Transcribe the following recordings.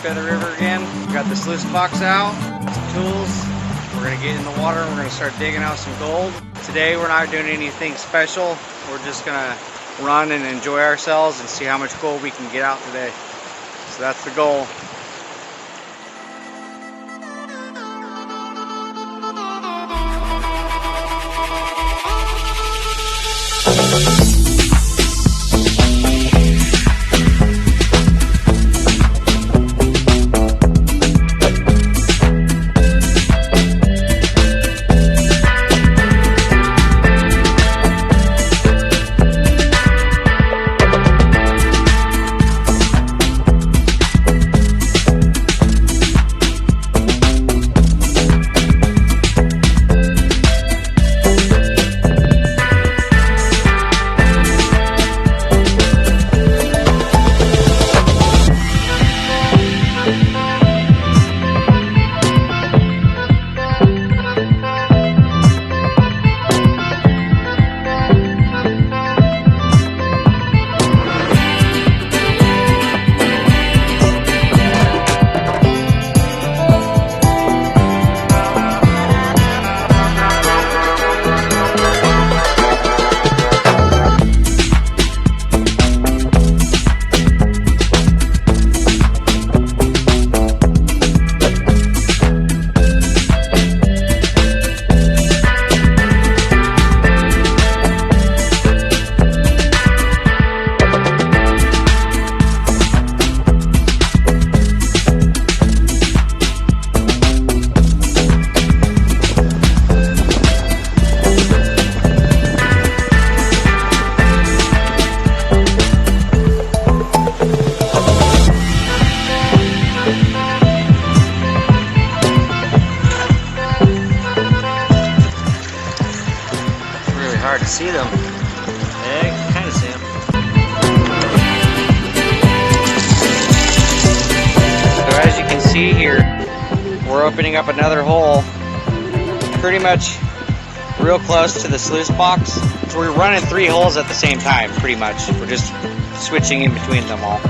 Feather River again. We got the sluice box out, some tools. We're gonna get in the water and we're gonna start digging out some gold. Today we're not doing anything special. We're just gonna run and enjoy ourselves and see how much gold we can get out today. So that's the goal. Hard to see them. Yeah, you can kind of see them. So as you can see here, we're opening up another hole, pretty much real close to the sluice box. So we're running 3 holes at the same time, pretty much. We're just switching in between them all.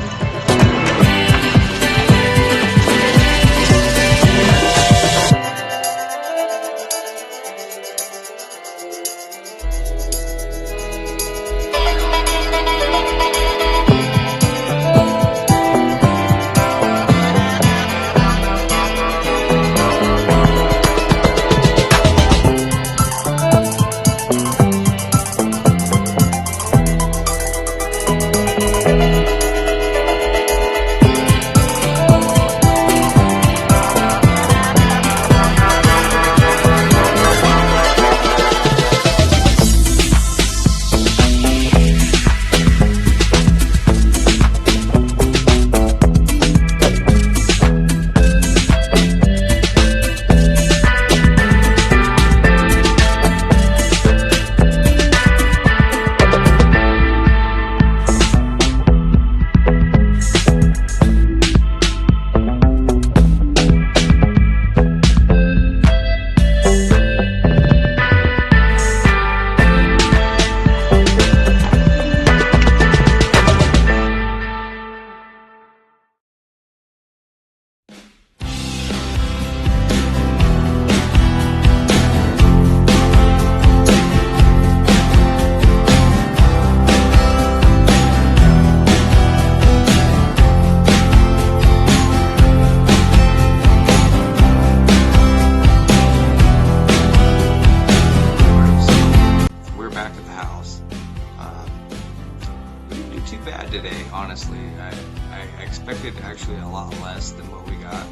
Today, honestly, I expected actually a lot less than what we got.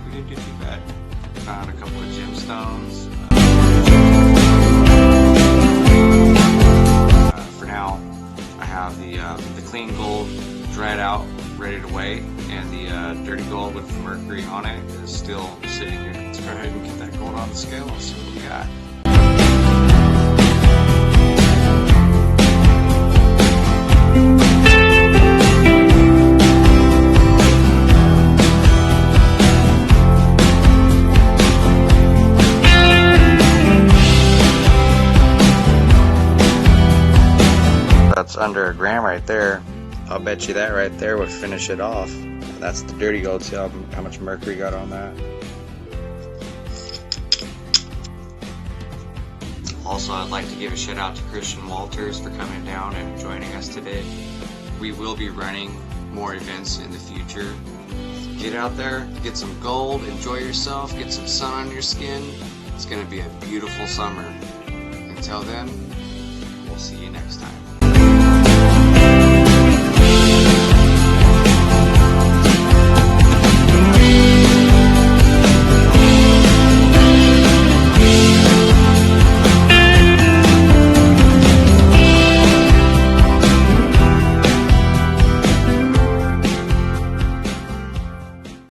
We didn't do too bad. Found a couple of gemstones. For now, I have the clean gold dried out, ready to weigh, and the dirty gold with the mercury on it is still sitting here. Let's go ahead and get that gold on the scale and see what we got. That's under a gram right there. I'll bet you that right there would finish it off. That's the dirty gold. See how much mercury got on that. Also, I'd like to give a shout out to Christian Walters for coming down and joining us today. We will be running more events in the future. Get out there, get some gold, enjoy yourself, get some sun on your skin. It's going to be a beautiful summer. Until then, we'll see you next time.